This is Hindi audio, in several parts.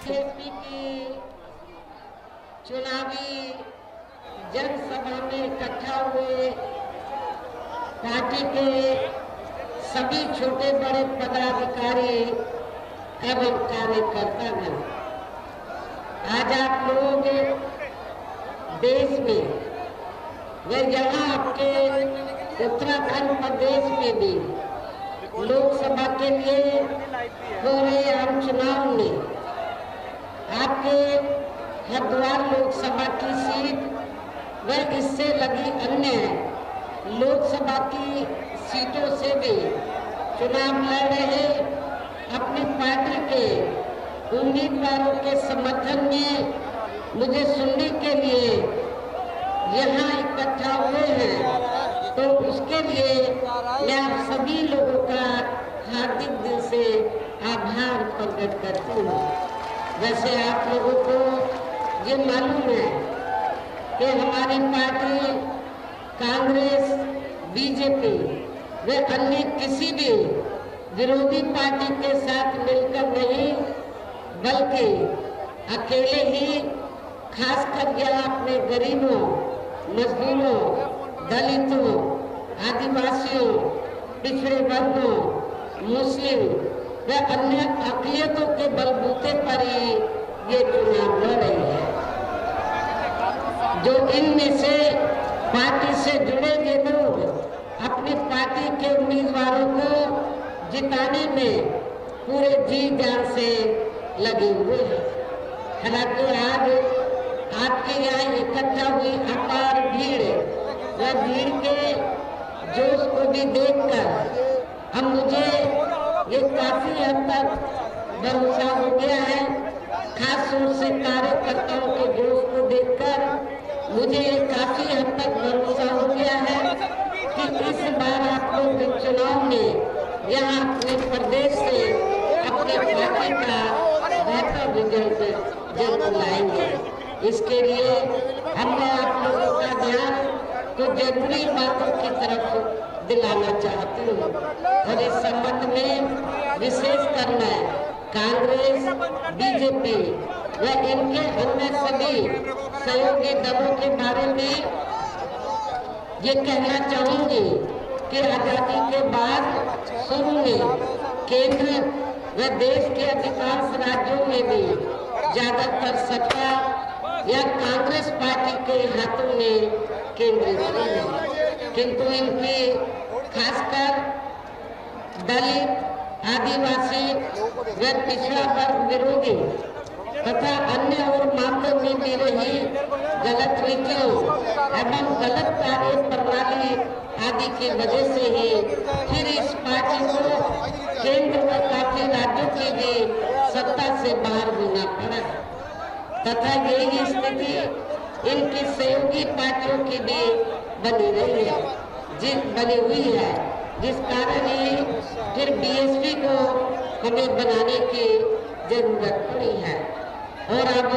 बीजेपी की चुनावी जनसभा में इकट्ठा हुए पार्टी के सभी छोटे बड़े पदाधिकारी एवं कार्यकर्तागण, आज आप लोग देश में व यहाँ आपके उत्तराखंड प्रदेश में भी लोकसभा के लिए हो रहे आम चुनाव में आपके हरिद्वार लोकसभा की सीट व इससे लगी अन्य लोकसभा की सीटों से भी चुनाव लड़ रहे अपनी पार्टी के उम्मीदवारों के समर्थन में मुझे सुनने के लिए यहाँ इकट्ठा हुए हैं, तो उसके लिए मैं आप सभी लोगों का हार्दिक दिल से आभार प्रकट करती हूँ। वैसे आप लोगों को ये मालूम है कि हमारी पार्टी कांग्रेस, बीजेपी व अन्य किसी भी विरोधी पार्टी के साथ मिलकर नहीं, बल्कि अकेले ही खासकर यह अपने गरीबों, मजदूरों, दलितों, आदिवासियों, पिछड़े वर्गों, मुस्लिम व अन्य अक़लियतों के बलबूते पर ही ये चुनाव लड़ रही है। जो इनमें से पार्टी से जुड़े ये लोग अपनी पार्टी के उम्मीदवारों को जिताने में पूरे जी जान से लगे हुए हैं। हालांकि आज आपके यहाँ इकट्ठा हुई अपार भीड़ व भीड़ के जोश को भी देखकर अब मुझे ये काफी हद तक भरोसा हो गया है। खास तौर से कार्यकर्ताओं के जोश को देखकर मुझे ये काफी हद तक भरोसा हो गया है कि इस बार आप लोग चुनाव में यहाँ अपने प्रदेश से अपने पार्टी का बेहतर रिजल्ट जरूर लाएंगे। इसके लिए हमने आप लोगों का ध्यान तो जरूरी बातों की तरफ दिलाना चाहती हूँ और इस संबंध में विशेष कर मैं कांग्रेस, बीजेपी व इनके अन्य सभी सहयोगी दलों के बारे में ये कहना चाहूंगी कि आजादी के बाद शुरू में केंद्र व देश के अधिकांश राज्यों में भी ज्यादातर सत्ता या कांग्रेस पार्टी के हाथों में केंद्रित हुई है, किंतु इनकी खासकर दलित, आदिवासी व पिछड़ा वर्ग विरोधी तथा अन्य और मामलों में भी रही गलत नीतियों एवं गलत कार्य प्रणाली आदि की वजह से ही फिर इस पार्टी को केंद्र व काफी राज्यों की भी सत्ता से बाहर होना पड़ा तथा यही स्थिति इनकी सहयोगी पार्टियों की भी बनी रही है, बनी हुई है, जिस कारण ही फिर बीएसपी को हमें बनाने की जरूरत पड़ी है। और अब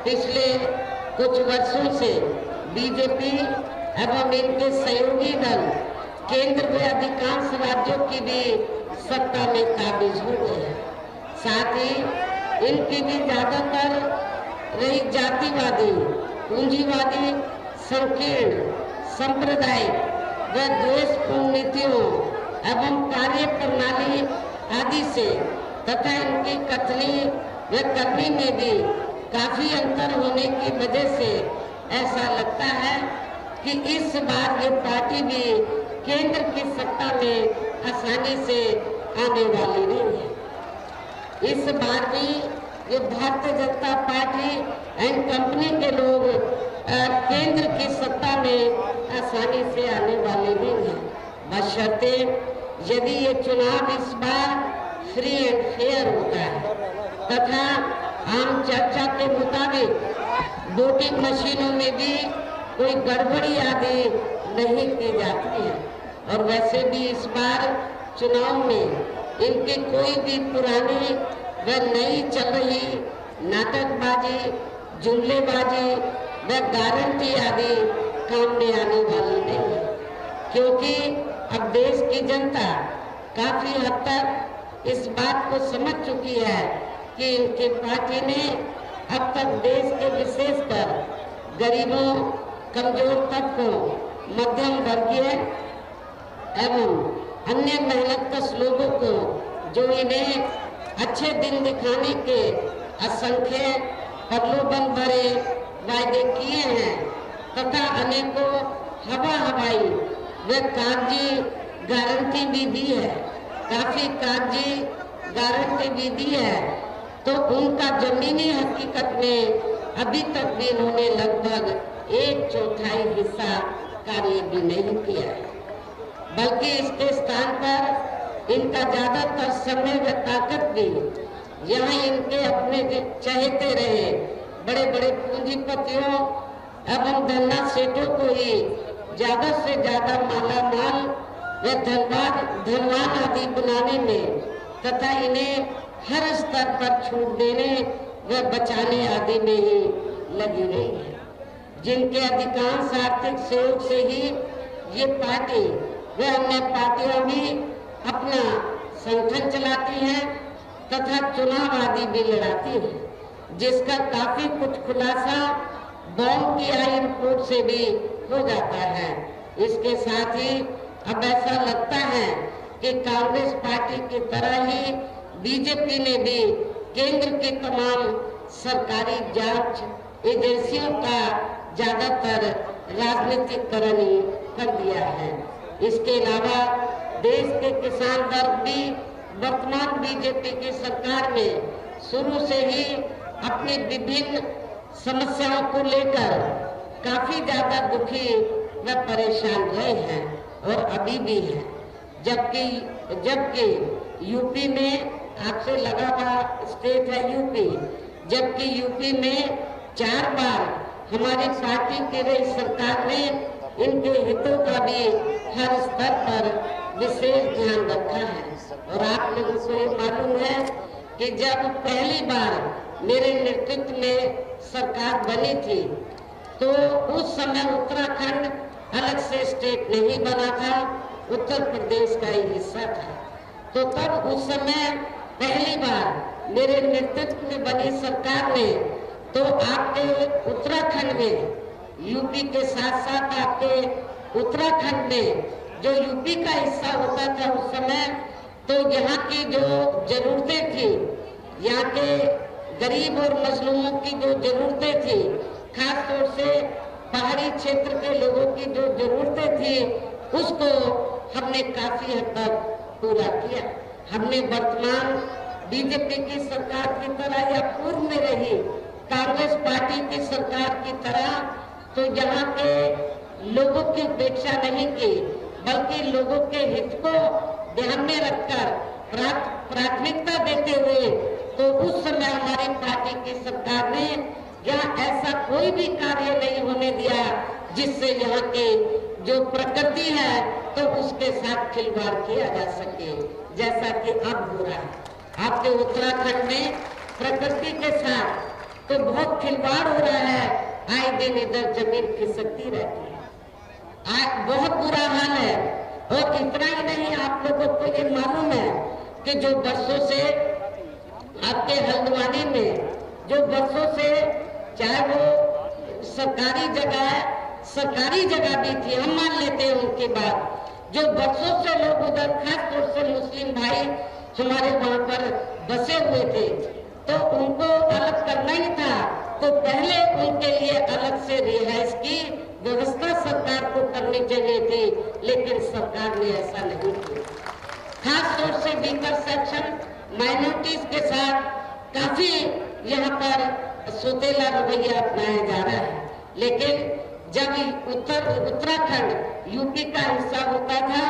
पिछले कुछ वर्षों से बीजेपी एवं इनके सहयोगी दल केंद्र में अधिकांश राज्यों की भी सत्ता में काबिज हो गए हैं। साथ ही इनकी भी ज्यादातर रही जातिवादी, पूंजीवादी, संकीर्ण, सांप्रदायिक व द्वेषपूर्ण नीतियों एवं कार्य प्रणाली आदि से तथा इनकी कथनी व करनी में भी काफी अंतर होने की वजह से ऐसा लगता है कि इस बार ये पार्टी भी केंद्र की सत्ता में आसानी से आने वाली नहीं है। इस बार भी ये Bharatiya Janata party and company के लोग केंद्र की सत्ता में आसानी से आने वाले नहीं हैं, बशर्ते यदि ये चुनाव इस बार फ्री एंड फेयर होता है तथा आम चर्चा के मुताबिक वोटिंग मशीनों में भी कोई गड़बड़ी आदि नहीं की जाती है। और वैसे भी इस बार चुनाव में इनकी कोई भी पुरानी व नई चल रही नाटकबाजी, जुमलेबाजी व गारंटी आदि काम में आने वाली नहीं है, क्योंकि अब देश की जनता काफी हद तक इस बात को समझ चुकी है कि इनकी पार्टी ने अब तक देश के विशेषकर गरीबों, कमजोर तबकों, मध्यम वर्गीय एवं अन्य मेहनतकश लोगों को जो इन्हें अच्छे दिन दिखाने के असंख्य प्रलोभन भरे वायदे किए हैं तथा अनेकों हवाई व कागजी गारंटी भी दी है, काफी कागजी गारंटी भी दी है, तो उनका जमीनी हकीकत में अभी तक भी इन्होंने लगभग 1/4 हिस्सा कार्य भी नहीं किया है, बल्कि इसके स्थान पर इनका ज्यादातर समय व ताकत भी यहाँ इनके अपने चहेते रहे बड़े बड़े पूंजीपतियों एवं धनना सेठों को ही ज्यादा से ज्यादा मालामाल व धनवान आदि बनाने में तथा इन्हें हर स्तर पर छूट देने व बचाने आदि में ही लगी रही है, जिनके अधिकांश आर्थिक सहयोग से ही ये पार्टी व अन्य पार्टियां भी अपना संगठन चलाती हैं तथा चुनाव आदि भी लड़ाती हैं, जिसका काफी कुछ खुलासा बॉम्ब की आई रिपोर्ट से भी हो जाता है। इसके साथ ही अब ऐसा लगता है कि कांग्रेस पार्टी की तरह ही बीजेपी ने भी केंद्र के तमाम सरकारी जांच एजेंसियों का ज्यादातर राजनीतिकरण कर दिया है। इसके अलावा देश के किसान वर्ग भी वर्तमान बीजेपी की सरकार में शुरू से ही अपनी विभिन्न समस्याओं को लेकर काफी ज्यादा दुखी व परेशान रहे हैं और अभी भी है, जबकि यूपी में आपसे लगा हुआ स्टेट है यूपी, जबकि यूपी में 4 बार हमारी पार्टी की रही सरकार ने इनके हितों का भी हर स्तर पर विशेष ध्यान रखा है। और आप लोगों को ये मालूम है कि जब पहली बार मेरे नेतृत्व में सरकार बनी थी तो उस समय उत्तराखंड अलग से स्टेट नहीं बना था, उत्तर प्रदेश का ही हिस्सा था। तो तब उस समय पहली बार मेरे नेतृत्व में बनी सरकार ने तो आपके उत्तराखंड में यूपी के साथ साथ आपके उत्तराखंड में जो यूपी का हिस्सा होता था उस समय, तो यहाँ की जो जरूरतें थी, यहाँ के गरीब और मजलूमों की जो जरूरतें थी, खास तौर से पहाड़ी क्षेत्र के लोगों की जो जरूरतें थी, उसको हमने काफी हद तक पूरा किया। हमने वर्तमान बीजेपी की सरकार की तरह या पूर्व में रही कांग्रेस पार्टी की सरकार की तरह तो यहाँ के लोगों की उपेक्षा नहीं की, बल्कि लोगों के हित को ध्यान में रखकर प्राथमिकता देते हुए तो उस समय हमारी पार्टी की सरकार ने यहाँ ऐसा कोई भी कार्य नहीं होने दिया जिससे यहाँ की जो प्रकृति है तो उसके साथ खिलवाड़ किया जा सके, जैसा कि अब हो रहा है। आपके उत्तराखंड में प्रकृति के साथ तो बहुत खिलवाड़ हो रहा है, आए दिन इधर जमीन खिसकती रहती है, बहुत बुरा हाल है। और इतना ही नहीं, आप लोगों को ये मालूम है कि जो बरसों से आपके हल्द्वानी में जो बरसों से चाहे वो सरकारी जगह भी थी, हम मान लेते हैं उनके बाद, जो बरसों से लोग उधर खास तौर से मुस्लिम भाई हमारे वहां पर बसे हुए थे, तो उनको अलग करना ही था तो पहले उनके लिए अलग से रिहाइश की व्यवस्था सरकार को करनी चाहिए थी, लेकिन सरकार ने ऐसा नहीं किया। खास तौर से वीकर सेक्शन माइनॉरिटीज के साथ काफी यहाँ पर सोतेला रवैया अपनाया जा रहा है, लेकिन जब उत्तराखंड यूपी का हिस्सा होता था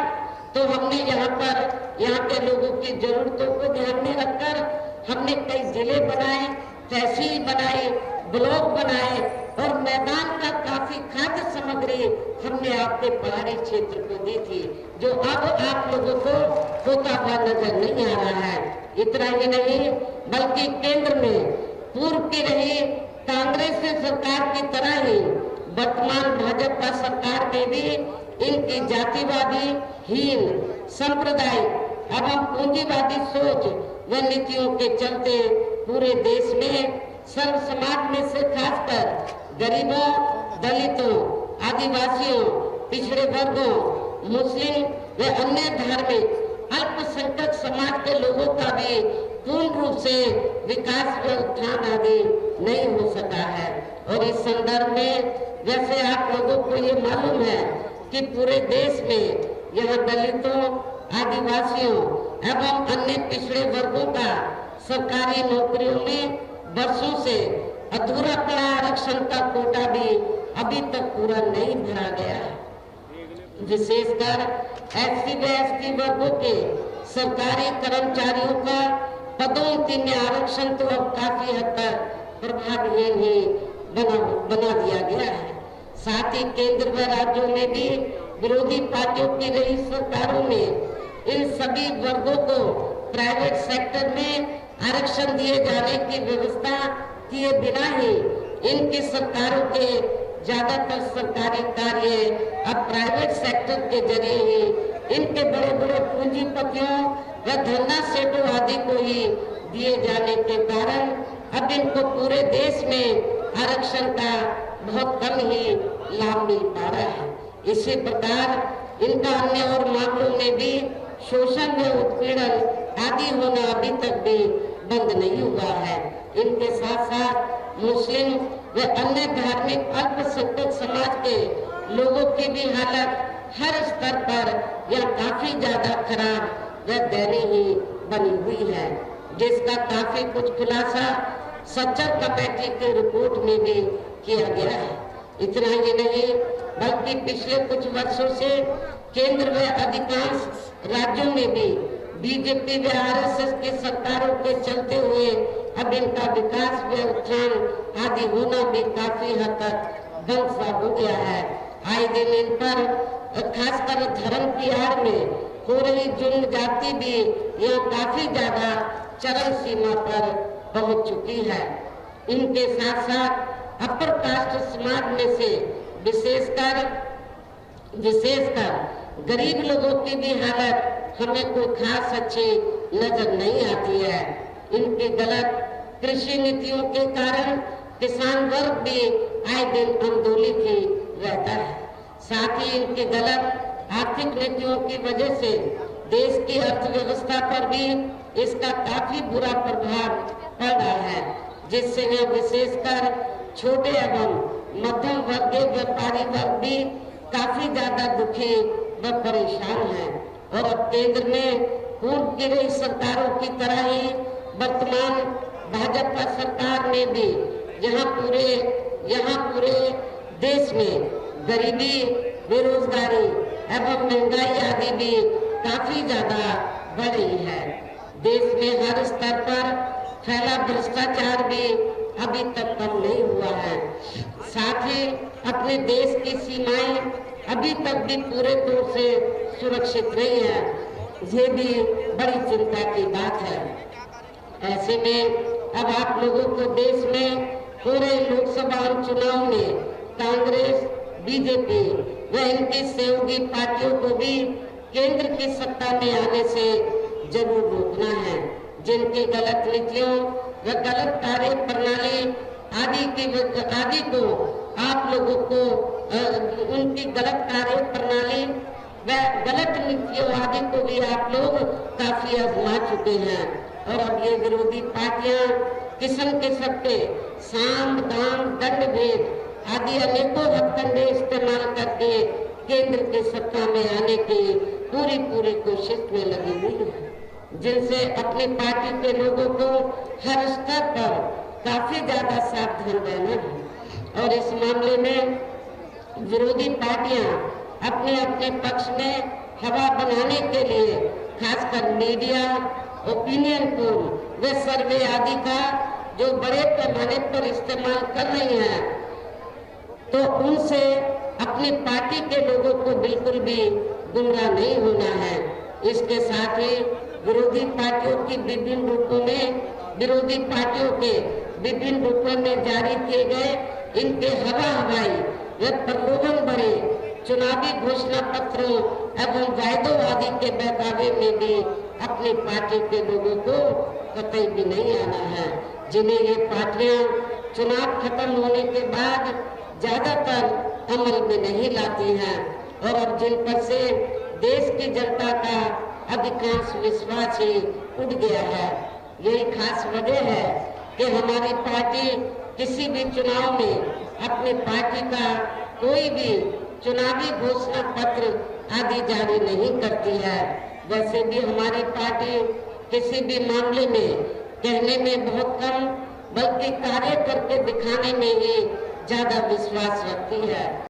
तो हमने यहाँ के लोगों की जरूरतों को ध्यान में रखकर हमने कई जिले बनाए, तहसील बनाई, ब्लॉक बनाए और मैदान का काफी खाद्य सामग्री हमने आपके पहाड़ी क्षेत्र को दी थी, जो अब आप लोगों को होता हुआ नजर नहीं आ रहा है। इतना ही नहीं, बल्कि केंद्र में पूर्व की रही कांग्रेस सरकार की तरह ही वर्तमान भाजपा सरकार में भी इनकी जातिवादी, हीन, सांप्रदायिक एवं पूंजीवादी सोच व नीतियों के चलते पूरे देश में सर्व समाज में से खासकर गरीबों, दलितों, आदिवासियों, पिछड़े वर्गों, मुस्लिम व अन्य धार्मिक अल्पसंख्यक समाज के लोगों का भी पूर्ण रूप से विकास व उत्थान आदि नहीं हो सका है। और इस संदर्भ में जैसे आप लोगों को ये मालूम है कि पूरे देश में यहाँ दलितों, आदिवासियों एवं अन्य पिछड़े वर्गों का सरकारी नौकरियों में वर्षों से अधूरा पड़ा आरक्षण का कोटा भी अभी तक पूरा नहीं भरा गया है। विशेषकर एससी व एसटी वर्गों के सरकारी कर्मचारियों का पदोन्नति में आरक्षण तो अब काफी हद तक प्रभावहीन ही बना दिया गया है। साथ ही केंद्र व राज्यों में भी विरोधी पार्टियों की रही सरकारों ने इन सभी वर्गों को प्राइवेट सेक्टर में आरक्षण दिए जाने की व्यवस्था किए बिना ही इनकी सरकारों के ज्यादातर सरकारी कार्य अब प्राइवेट सेक्टर के जरिए ही इनके बड़े बड़े पूंजीपतियों व धन्ना सेठों आदि को ही दिए जाने के कारण अब इनको पूरे देश में आरक्षण का बहुत कम ही लाभ मिल पा रहा है। इसी प्रकार इनका अन्य और मामलों में भी शोषण व उत्पीड़न आदि होना अभी तक भी बंद नहीं हुआ है। इनके साथ साथ मुस्लिम व अन्य धार्मिक अल्पसंख्यक समाज के लोगों की भी हालत हर स्तर पर या काफी ज्यादा खराब व दयनीय बनी हुई है, जिसका काफी कुछ खुलासा सच्चर कमेटी की रिपोर्ट में भी किया गया है। इतना ही नहीं बल्कि पिछले कुछ वर्षों से केंद्र व अधिकांश राज्यों में भी बीजेपी व आरएसएस की सरकारों के चलते हुए अब इनका विकास व उत्थान आदि होना भी काफी हद तक बंद सा हो गया है। आए दिन इन पर खासकर धर्म की आड़ में हो रही जुल्म जाति भी यह काफी ज्यादा चरम सीमा पर पहुंच चुकी है। इनके साथ साथ अपर कास्ट समाज में से विशेषकर गरीब लोगों की भी हालत हमें कोई खास अच्छी नजर नहीं आती है। इनकी गलत कृषि नीतियों के कारण किसान वर्ग भी आए दिन आंदोलित ही रहता है। साथ ही इनकी गलत आर्थिक नीतियों की वजह से देश की अर्थव्यवस्था पर भी इसका काफी बुरा प्रभाव पड़ रहा है, जिससे यह विशेषकर छोटे एवं मध्यम वर्गीय व्यापारी वर्ग भी काफी ज्यादा दुखी व परेशान है। और अब केंद्र में पूर्व की रही सरकारों की तरह ही वर्तमान भाजपा सरकार ने भी यहाँ पूरे देश में गरीबी, बेरोजगारी एवं महंगाई आदि भी काफी ज्यादा बढ़ रही है। देश में हर स्तर पर फैला भ्रष्टाचार भी अभी तक कम नहीं हुआ है। साथ ही अपने देश की सीमाएं अभी तक भी पूरे तौर से सुरक्षित नहीं है। ये भी बड़ी चिंता की बात है। ऐसे में अब आप लोगों को देश में हो रहे लोकसभा चुनाव में कांग्रेस, बीजेपी व इनकी सहयोगी पार्टियों को भी केंद्र की सत्ता में आने से जरूर रोकना है। जिनकी गलत नीतियों व गलत कार्य प्रणाली आदि को आप लोगों को उनकी गलत कार्य प्रणाली व गलत नीतियों आदि को भी आप लोग काफी आजमा चुके हैं। और अब ये विरोधी पार्टियां किस्म किस्म के साम, दाम, दंड भेद आदि अनेकों हथकंडे इस्तेमाल करके केंद्र की सत्ता में आने की पूरी कोशिश में लगी हुई है, जिनसे अपनी पार्टी के लोगों को हर स्तर पर काफी ज्यादा सावधान रहना है। और इस मामले में विरोधी पार्टियां अपने अपने पक्ष में हवा बनाने के लिए खासकर मीडिया, ओपिनियन पोल व सर्वे आदि का जो बड़े पैमाने पर इस्तेमाल कर रही हैं, तो उनसे अपनी पार्टी के लोगों को बिल्कुल भी गुमराह नहीं होना है। इसके साथ ही विरोधी पार्टियों के विभिन्न रूपों में जारी किए गए इनके हवाई व प्रलोभन भरे चुनावी घोषणा पत्रों एवं वायदोवादी के बहकावे में भी अपनी पार्टी के लोगों को कतई भी नहीं आना है, जिन्हें ये पार्टियां चुनाव खत्म होने के बाद ज्यादातर अमल में नहीं लाती हैं और अब जिन पर से देश की जनता का अधिकांश विश्वास ही उठ गया है। यही खास वजह है कि हमारी पार्टी किसी भी चुनाव में अपनी पार्टी का कोई भी चुनावी घोषणा पत्र आदि जारी नहीं करती है। वैसे भी हमारी पार्टी किसी भी मामले में कहने में बहुत कम बल्कि कार्य करके दिखाने में ही ज्यादा विश्वास रखती है।